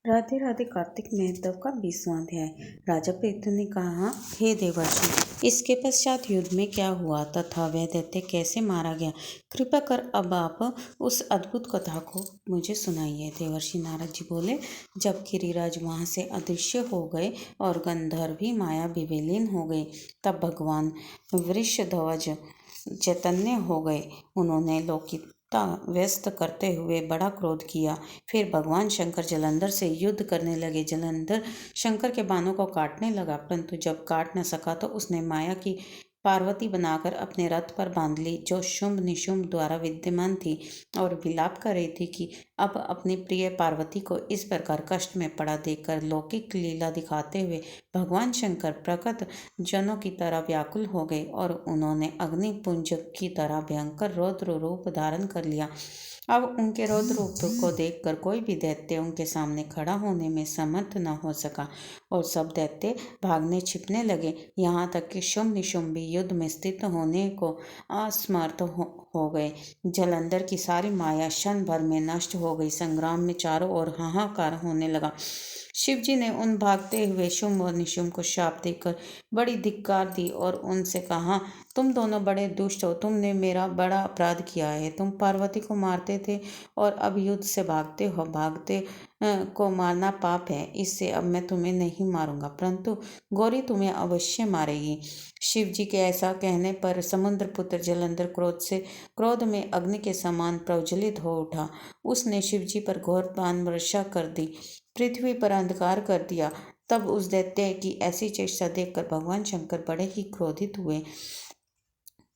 राधे राधे। कार्तिक मेहता का 20वां अध्याय। राजा पृथु ने कहा, हे देवर्षि, इसके पश्चात युद्ध में क्या हुआ तथा वह दैत्य कैसे मारा गया, कृपा कर अब आप उस अद्भुत कथा को मुझे सुनाइए। देवर्षि नारद जी बोले, जब गिरिराज वहां से अदृश्य हो गए और गंधर्वी माया विलीन हो गई, तब भगवान वृषध्वज चैतन्य हो गए। उन्होंने लौकिकता व्यस्त करते हुए बड़ा क्रोध किया। फिर भगवान शंकर जलंधर से युद्ध करने लगे। जलंधर शंकर के बाणों को काटने लगा, परंतु जब काट न सका तो उसने माया की पार्वती बनाकर अपने रथ पर बांध ली, जो शुंभ निशुंभ द्वारा विद्यमान थी और विलाप कर रही थी कि अब अपनी प्रिय पार्वती को इस प्रकार कष्ट में पड़ा देखकर लौकिक लीला दिखाते हुए भगवान शंकर प्रकट जनों की तरह व्याकुल हो गए और उन्होंने अग्निपुंज की तरह भयंकर रौद्र रूप धारण कर लिया। अब उनके रौद्र रूप को देखकर कोई भी दैत्य उनके सामने खड़ा होने में समर्थ न हो सका और सब दैत्य भागने छिपने लगे। यहाँ तक कि शुंभ निशुंभ भी युद्ध में स्थित होने को असमर्थ हो गए। जलंधर की सारी माया क्षण भर में नष्ट हो गई। संग्राम में चारों ओर हाहाकार होने लगा। शिवजी ने उन भागते हुए शुंभ और निशुंभ को शाप देकर बड़ी धिक्कार दी और उनसे कहा, तुम दोनों बड़े दुष्ट हो। तुमने मेरा बड़ा अपराध किया है। तुम पार्वती को मारते थे और अब युद्ध से भागते हो। भागते को मारना पाप है, इससे अब मैं तुम्हें नहीं मारूंगा, परंतु गौरी तुम्हें अवश्य मारेगी। शिव जी के ऐसा कहने पर समुद्र पुत्र जलंधर क्रोध में अग्नि के समान प्रज्वलित हो उठा। उसने शिव जी पर घोर बाण वर्षा कर दी, पृथ्वी पर अंधकार कर दिया। तब उस दैत्य की ऐसी चेष्टा देखकर भगवान शंकर बड़े ही क्रोधित हुए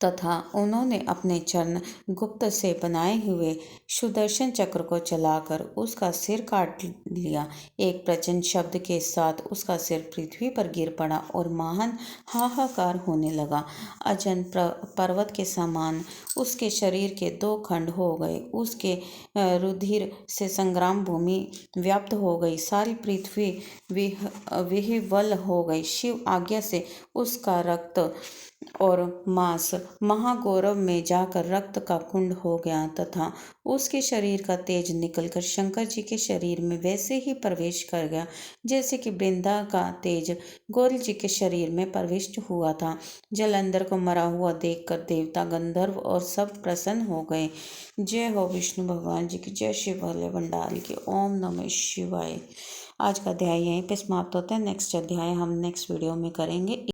तथा उन्होंने अपने चरण गुप्त से बनाए हुए सुदर्शन चक्र को चलाकर उसका सिर काट लिया। एक प्रचंड शब्द के साथ उसका सिर पृथ्वी पर गिर पड़ा और महान हाहाकार होने लगा। अजन पर्वत के समान उसके शरीर के 2 खंड हो गए। उसके रुधिर से संग्राम भूमि व्याप्त हो गई। सारी पृथ्वी विह्वल हो गई। शिव आज्ञा से उसका रक्त और मांस महागौरव में जाकर रक्त का कुंड हो गया तथा उसके शरीर का तेज निकलकर शंकर जी के शरीर में वैसे ही प्रवेश कर गया जैसे कि वृंदा का तेज गौरी जी के शरीर में प्रविष्ट हुआ था। जलंधर को मरा हुआ देखकर देवता, गंधर्व और सब प्रसन्न हो गए। जय हो विष्णु भगवान जी की, जय शिव भोले भंडारी की। ओम नमः शिवाय। आज का अध्याय यहीं पे समाप्त होता है। नेक्स्ट अध्याय हम नेक्स्ट वीडियो में करेंगे।